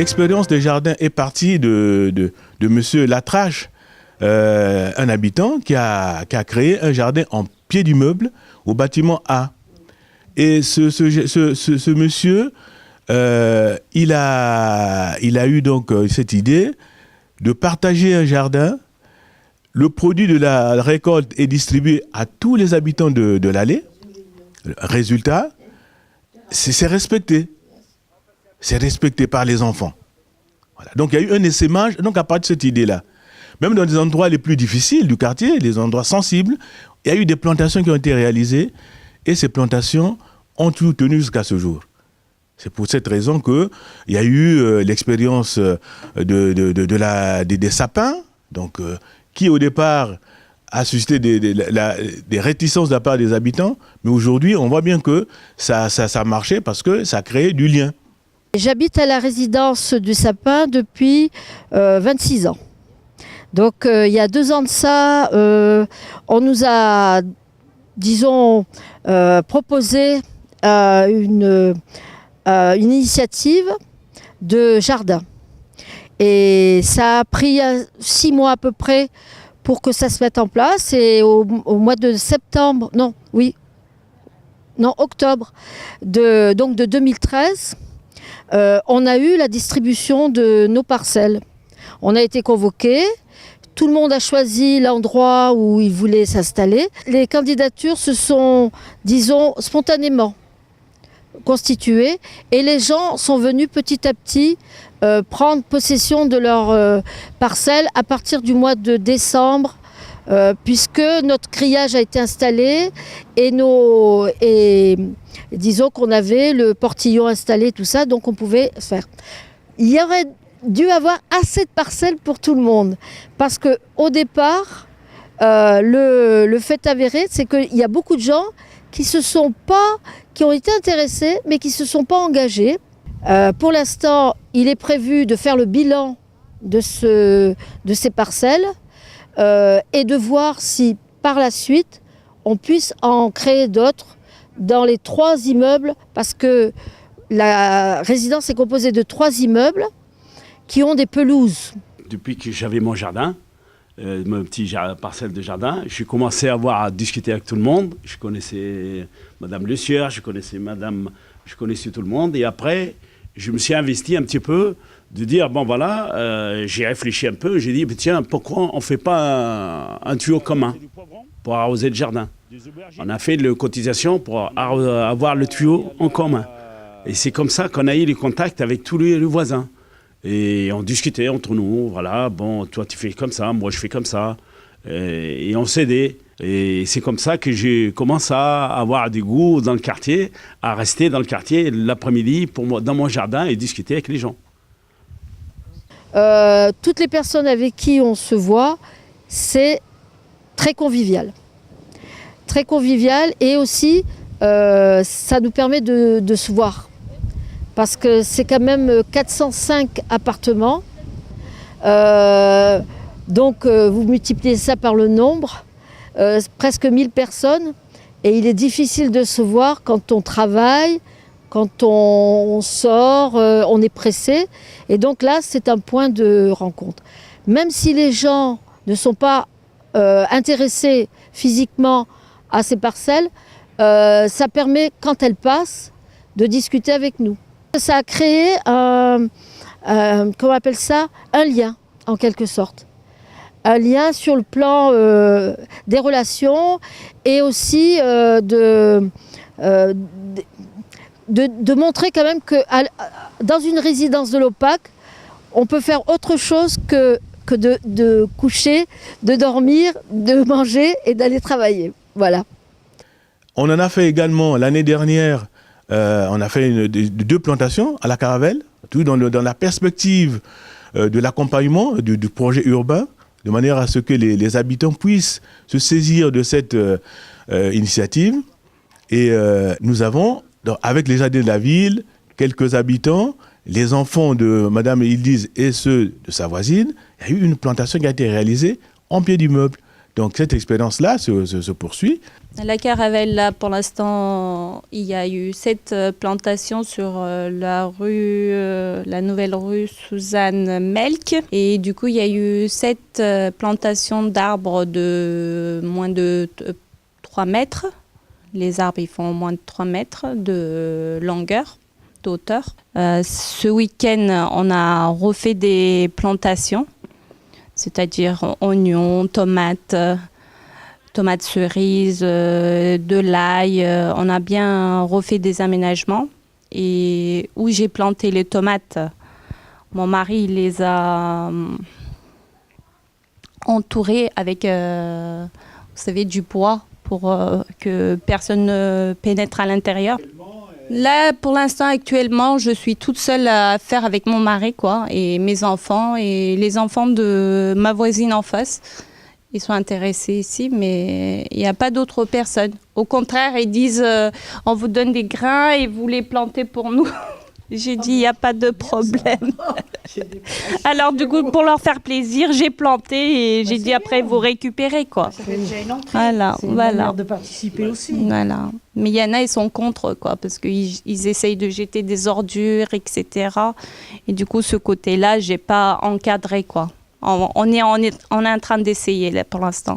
l'expérience des jardins est partie de M. Latrache, un habitant qui a créé un jardin en pied d'immeuble au bâtiment A. Et ce monsieur, il a eu donc cette idée de partager un jardin. Le produit de la récolte est distribué à tous les habitants de l'allée. Résultat, c'est respecté. C'est respecté par les enfants. Voilà. Donc il y a eu un essaimage donc à partir de cette idée-là. Même dans les endroits les plus difficiles du quartier, les endroits sensibles, il y a eu des plantations qui ont été réalisées et ces plantations ont toujours tenu jusqu'à ce jour. C'est pour cette raison qu'il y a eu l'expérience des sapins, donc, qui au départ a suscité des réticences de la part des habitants, mais aujourd'hui on voit bien que ça marchait parce que ça a créé du lien. J'habite à la résidence du sapin depuis 26 ans. Donc il y a 2 ans de ça, on nous a, disons, proposé une initiative de jardin. Et ça a pris 6 mois à peu près pour que ça se mette en place. Et au mois de octobre de 2013, on a eu la distribution de nos parcelles. On a été convoqués. Tout le monde a choisi l'endroit où il voulait s'installer. Les candidatures se sont, disons, spontanément constituées et les gens sont venus petit à petit prendre possession de leurs parcelles à partir du mois de décembre, puisque notre grillage a été installé et disons qu'on avait le portillon installé, tout ça, donc on pouvait faire. Il y aurait dû avoir assez de parcelles pour tout le monde. Parce qu'au départ, le fait avéré, c'est qu'il y a beaucoup de gens qui ont été intéressés, mais qui ne se sont pas engagés. Pour l'instant, il est prévu de faire le bilan de ces parcelles et de voir si, par la suite, on puisse en créer d'autres dans les 3 immeubles, parce que la résidence est composée de 3 immeubles qui ont des pelouses. Depuis que j'avais mon jardin, mon petit parcelle de jardin, j'ai commencé à discuter avec tout le monde. Je connaissais Madame Le Sieur, je connaissais tout le monde. Et après, je me suis investi un petit peu de dire, bon voilà, j'ai réfléchi un peu. J'ai dit, tiens, pourquoi on ne fait pas un tuyau commun pour arroser le jardin? On a fait une cotisation pour avoir le tuyau en commun. Et c'est comme ça qu'on a eu les contacts avec tous les voisins. Et on discutait entre nous, voilà, bon, toi tu fais comme ça, moi je fais comme ça. Et on s'aidait. Et c'est comme ça que j'ai commencé à avoir du goût dans le quartier, à rester dans le quartier l'après-midi dans mon jardin et discuter avec les gens. Toutes les personnes avec qui on se voit, c'est très convivial. Très convivial et aussi ça nous permet de se voir. Parce que c'est quand même 405 appartements. Donc vous multipliez ça par le nombre, presque 1000 personnes. Et il est difficile de se voir quand on travaille, quand on sort, on est pressé. Et donc là, c'est un point de rencontre. Même si les gens ne sont pas intéressés physiquement à ces parcelles, ça permet, quand elles passent, de discuter avec nous. Ça a créé comment on appelle ça, un lien, en quelque sorte. Un lien sur le plan des relations et aussi de montrer quand même que dans une résidence de l'OPAC, on peut faire autre chose que de coucher, de dormir, de manger et d'aller travailler. Voilà. On en a fait également l'année dernière. On a fait 2 plantations à la Caravelle, tout dans la perspective de l'accompagnement du projet urbain, de manière à ce que les habitants puissent se saisir de cette initiative. Et nous avons, avec les jardins de la ville, quelques habitants, les enfants de Madame Ildise et ceux de sa voisine, il y a eu une plantation qui a été réalisée en pied d'immeuble. Donc cette expérience-là se poursuit. La Caravelle, là, pour l'instant, il y a eu 7 plantations sur la nouvelle rue Suzanne Melk. Et du coup, il y a eu 7 plantations d'arbres de moins de 3 mètres. Les arbres, ils font moins de 3 mètres de longueur, d'auteur. Ce week-end, on a refait des plantations, c'est-à-dire oignons, tomates cerises, de l'ail. On a bien refait des aménagements. Et où j'ai planté les tomates, mon mari il les a entourées avec, vous savez, du bois pour que personne ne pénètre à l'intérieur. Là, pour l'instant, actuellement, je suis toute seule à faire avec mon mari, quoi, et mes enfants et les enfants de ma voisine en face. Ils sont intéressés ici, mais il n'y a pas d'autres personnes. Au contraire, ils disent on vous donne des grains et vous les plantez pour nous. J'ai dit il n'y a pas de problème. Alors du coup, pour leur faire plaisir, j'ai planté et j'ai dit après vous récupérez, quoi. Ça fait déjà une entrée. Voilà, c'est une manière de participer aussi. Voilà. Mais il y en a, ils sont contre, quoi, parce qu'ils essayent de jeter des ordures, etc. Et du coup, ce côté-là, j'ai pas encadré, quoi. On est en train d'essayer là pour l'instant.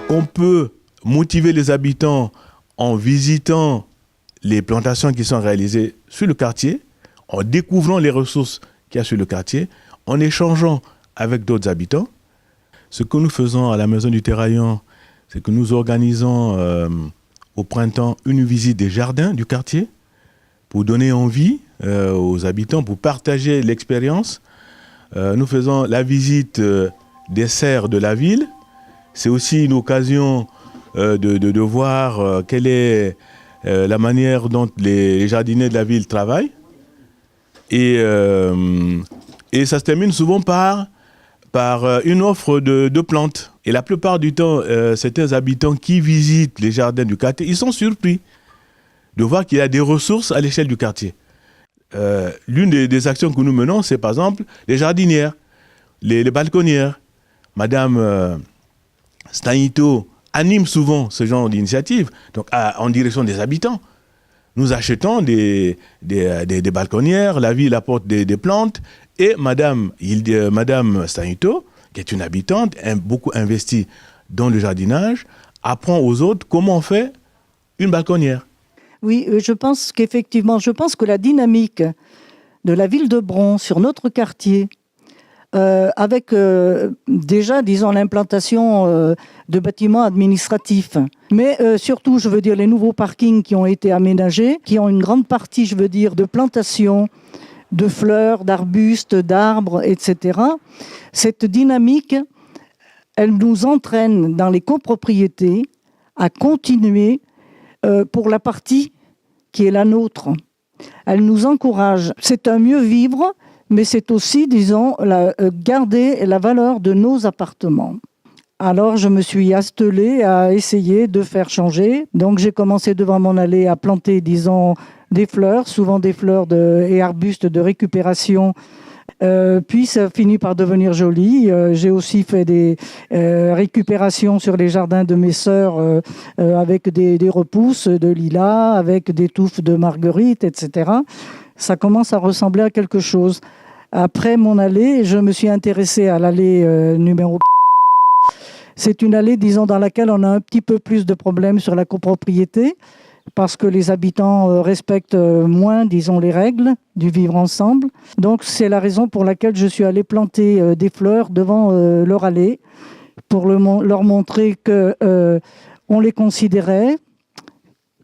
On peut motiver les habitants en visitant les plantations qui sont réalisées sur le quartier, en découvrant les ressources qu'il y a sur le quartier, en échangeant avec d'autres habitants. Ce que nous faisons à la Maison du Terraillon, c'est que nous organisons au printemps une visite des jardins du quartier pour donner envie aux habitants, pour partager l'expérience. Nous faisons la visite des serres de la ville. C'est aussi une occasion de voir quelle est la manière dont les jardiniers de la ville travaillent. Et ça se termine souvent par une offre de plantes. Et la plupart du temps, certains habitants qui visitent les jardins du quartier, ils sont surpris de voir qu'il y a des ressources à l'échelle du quartier. L'une des actions que nous menons, c'est par exemple les jardinières, les balconnières. Madame Stanito anime souvent ce genre d'initiative, donc en direction des habitants. Nous achetons des balconnières, la ville apporte des plantes, et Madame Stanito, qui est une habitante, beaucoup investie dans le jardinage, apprend aux autres comment on fait une balconnière. Oui, je pense que la dynamique de la ville de Bron sur notre quartier, avec déjà, disons, l'implantation de bâtiments administratifs, mais surtout, je veux dire, les nouveaux parkings qui ont été aménagés, qui ont une grande partie, je veux dire, de plantations, de fleurs, d'arbustes, d'arbres, etc. Cette dynamique, elle nous entraîne dans les copropriétés à continuer pour la partie qui est la nôtre. Elle nous encourage. C'est un mieux vivre, mais c'est aussi, disons, garder la valeur de nos appartements. Alors, je me suis attelée à essayer de faire changer. Donc, j'ai commencé devant mon allée à planter, disons, des fleurs, souvent des fleurs et arbustes de récupération. Puis, ça finit par devenir joli. J'ai aussi fait des récupérations sur les jardins de mes sœurs avec des repousses de lilas, avec des touffes de marguerite, etc. Ça commence à ressembler à quelque chose. Après mon allée, je me suis intéressée à l'allée numéro. C'est une allée, disons, dans laquelle on a un petit peu plus de problèmes sur la copropriété, parce que les habitants respectent moins, disons, les règles du vivre ensemble. Donc, c'est la raison pour laquelle je suis allée planter des fleurs devant leur allée, pour leur montrer qu'on les considérait,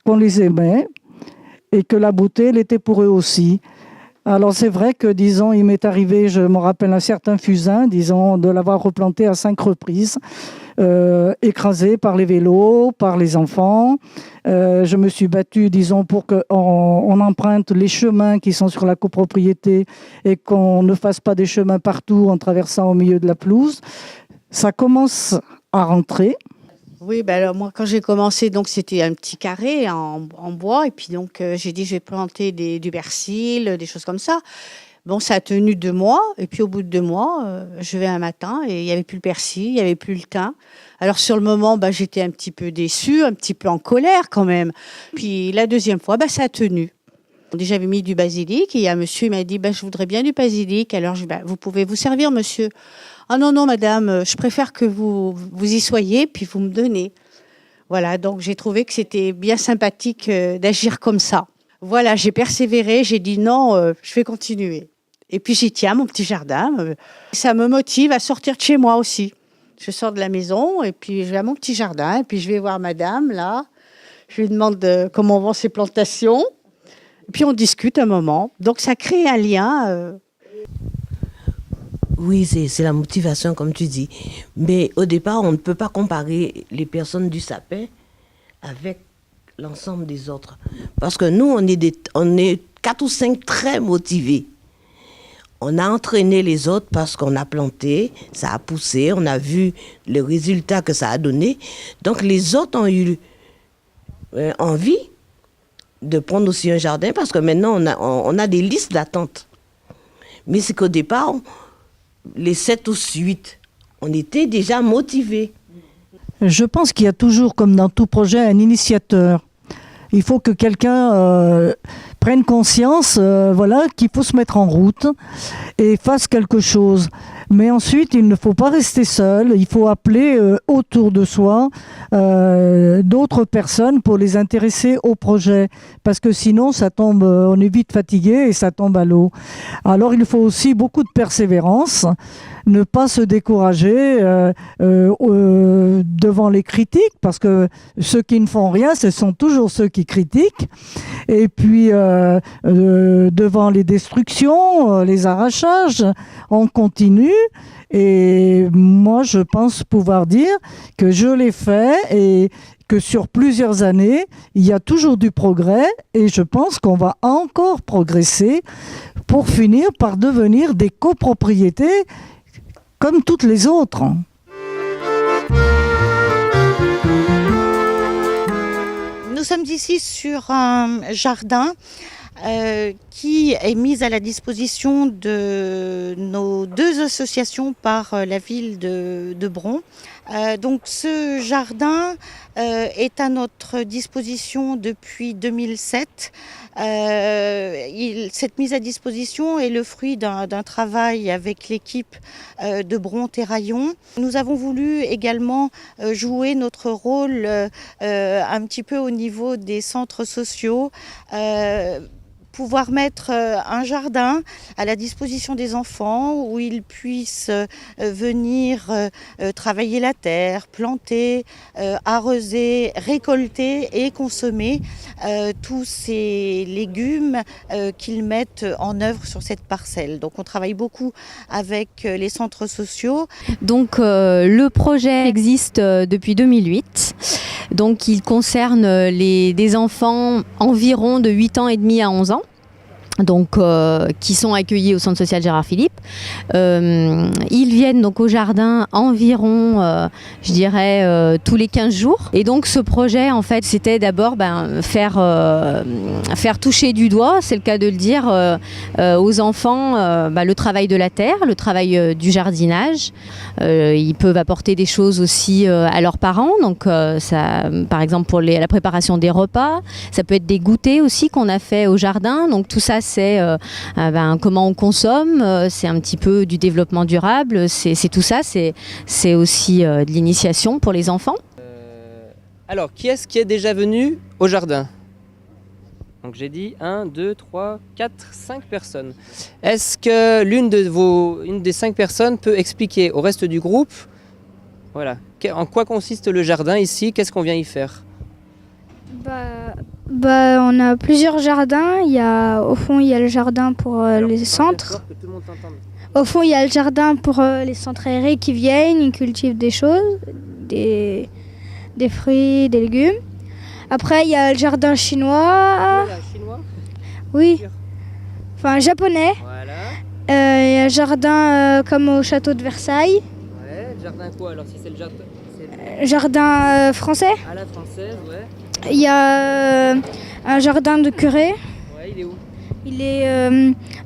qu'on les aimait, et que la beauté, elle était pour eux aussi. Alors, c'est vrai que, disons, il m'est arrivé, je me rappelle un certain fusain, disons, de l'avoir replanté à 5 reprises, écrasé par les vélos, par les enfants. Je me suis battue, disons, pour qu'on emprunte les chemins qui sont sur la copropriété et qu'on ne fasse pas des chemins partout en traversant au milieu de la pelouse. Ça commence à rentrer. Oui, ben alors moi, quand j'ai commencé, donc c'était un petit carré en bois. Et puis donc, j'ai dit, je vais planter du persil, des choses comme ça. Bon, ça a tenu 2 mois, et puis au bout de 2 mois, je vais un matin et il n'y avait plus le persil, il n'y avait plus le thym. Alors sur le moment, j'étais un petit peu déçue, un petit peu en colère quand même. Puis la deuxième fois, ça a tenu. Déjà, j'avais mis du basilic et il y a un monsieur, il m'a dit, je voudrais bien du basilic. Alors je dis, vous pouvez vous servir, monsieur? Ah non, non, madame, je préfère que vous y soyez, puis vous me donnez. Voilà, donc j'ai trouvé que c'était bien sympathique d'agir comme ça. Voilà, j'ai persévéré, j'ai dit non, je vais continuer. Et puis j'y tiens, mon petit jardin. Ça me motive à sortir de chez moi aussi. Je sors de la maison et puis je vais à mon petit jardin et puis je vais voir madame là. Je lui demande comment vont ses plantations. Et puis on discute un moment. Donc ça crée un lien. Oui, c'est la motivation, comme tu dis. Mais au départ, on ne peut pas comparer les personnes du sapin avec l'ensemble des autres. Parce que nous, on est 4 ou 5 très motivés. On a entraîné les autres parce qu'on a planté, ça a poussé, on a vu le résultat que ça a donné. Donc les autres ont eu envie de prendre aussi un jardin parce que maintenant, on a des listes d'attente. Mais c'est qu'au départ, les 7 ou 8, on était déjà motivés. Je pense qu'il y a toujours, comme dans tout projet, un initiateur. Il faut que quelqu'un prenne conscience qu'il faut se mettre en route et fasse quelque chose. Mais ensuite, il ne faut pas rester seul. Il faut appeler autour de soi d'autres personnes pour les intéresser au projet. Parce que sinon, ça tombe, on est vite fatigué et ça tombe à l'eau. Alors, il faut aussi beaucoup de persévérance. Ne pas se décourager devant les critiques, parce que ceux qui ne font rien, ce sont toujours ceux qui critiquent. Et puis, devant les destructions, les arrachages, on continue. Et moi, je pense pouvoir dire que je l'ai fait et que sur plusieurs années, il y a toujours du progrès et je pense qu'on va encore progresser pour finir par devenir des copropriétés comme toutes les autres. Nous sommes ici sur un jardin qui est mis à la disposition de nos 2 associations par la ville de Bron. Donc ce jardin est à notre disposition depuis 2007. Cette mise à disposition est le fruit d'un travail avec l'équipe de Bron-Terraillon. Nous avons voulu également jouer notre rôle un petit peu au niveau des centres sociaux, pouvoir mettre un jardin à la disposition des enfants où ils puissent venir travailler la terre, planter, arroser, récolter et consommer tous ces légumes qu'ils mettent en œuvre sur cette parcelle. Donc on travaille beaucoup avec les centres sociaux. Donc le projet existe depuis 2008. Donc il concerne des enfants environ de 8 ans et demi à 11 ans. Donc, qui sont accueillis au centre social Gérard Philippe. Ils viennent donc au jardin environ, je dirais, tous les 15 jours. Et donc ce projet, en fait, c'était d'abord faire toucher du doigt, c'est le cas de le dire, aux enfants le travail de la terre, le travail du jardinage. Ils peuvent apporter des choses aussi à leurs parents. Donc, ça, par exemple, pour la préparation des repas. Ça peut être des goûters aussi qu'on a fait au jardin. Donc tout ça, c'est comment on consomme, c'est un petit peu du développement durable, c'est tout ça, c'est aussi de l'initiation pour les enfants. Alors, qui est-ce qui est déjà venu au jardin? Donc j'ai dit 1, 2, 3, 4, 5 personnes. Est-ce que une des 5 personnes peut expliquer au reste du groupe, voilà, en quoi consiste le jardin ici, qu'est-ce qu'on vient y faire? On a plusieurs jardins. Au fond, il y a le jardin pour les centres. Au fond, il y a le jardin pour les centres aérés qui viennent, ils cultivent des choses, des fruits, des légumes. Après, il y a le jardin chinois. Chinois? Oui. Enfin, japonais. Voilà. Il y a le jardin comme au château de Versailles. Ouais, le jardin quoi alors si c'est le jardin? Jardin français. À la française, ouais. Il y a un jardin de curé. Ouais, il est où? Il est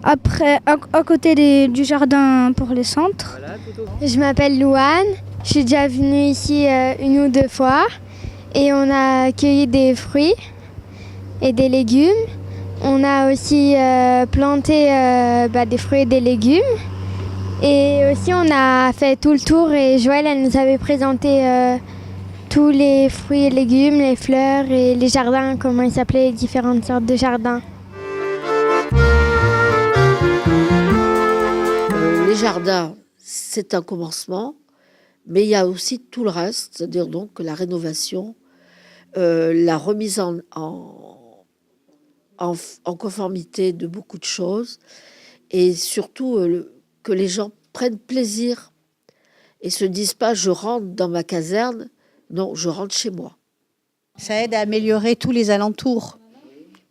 à côté du jardin pour les centres. Voilà, tout au fond. Je m'appelle Louane, je suis déjà venue ici une ou deux fois et on a cueilli des fruits et des légumes. On a aussi planté des fruits et des légumes. Et aussi on a fait tout le tour et Joëlle elle nous avait présenté tous les fruits et légumes, les fleurs et les jardins, comment ils s'appelaient, les différentes sortes de jardins. Les jardins, c'est un commencement, mais il y a aussi tout le reste, c'est-à-dire donc la rénovation, la remise en conformité de beaucoup de choses, et surtout que les gens prennent plaisir et se disent pas je rentre dans ma caserne, non, je rentre chez moi. Ça aide à améliorer tous les alentours.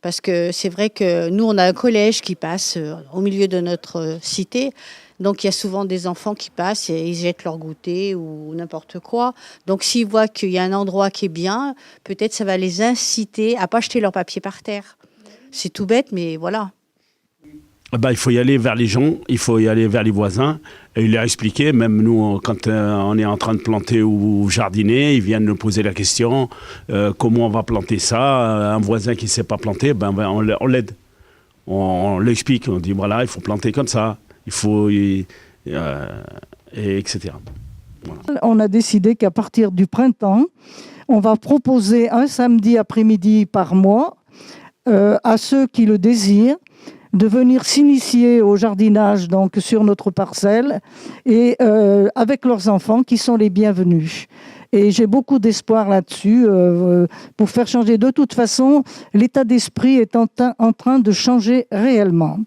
Parce que c'est vrai que nous, on a un collège qui passe au milieu de notre cité. Donc, il y a souvent des enfants qui passent et ils jettent leur goûter ou n'importe quoi. Donc, s'ils voient qu'il y a un endroit qui est bien, peut-être ça va les inciter à ne pas jeter leur papier par terre. C'est tout bête, mais voilà. Il faut y aller vers les gens, il faut y aller vers les voisins. Et il a expliqué, même nous, quand on est en train de planter ou jardiner, ils viennent nous poser la question, comment on va planter ça. Un voisin qui ne sait pas planter, on l'aide. On l'explique, on dit voilà, il faut planter comme ça, il faut... et etc. Voilà. On a décidé qu'à partir du printemps, on va proposer un samedi après-midi par mois à ceux qui le désirent, de venir s'initier au jardinage donc sur notre parcelle et avec leurs enfants qui sont les bienvenus. Et j'ai beaucoup d'espoir là-dessus pour faire changer. De toute façon, l'état d'esprit est en train de changer réellement.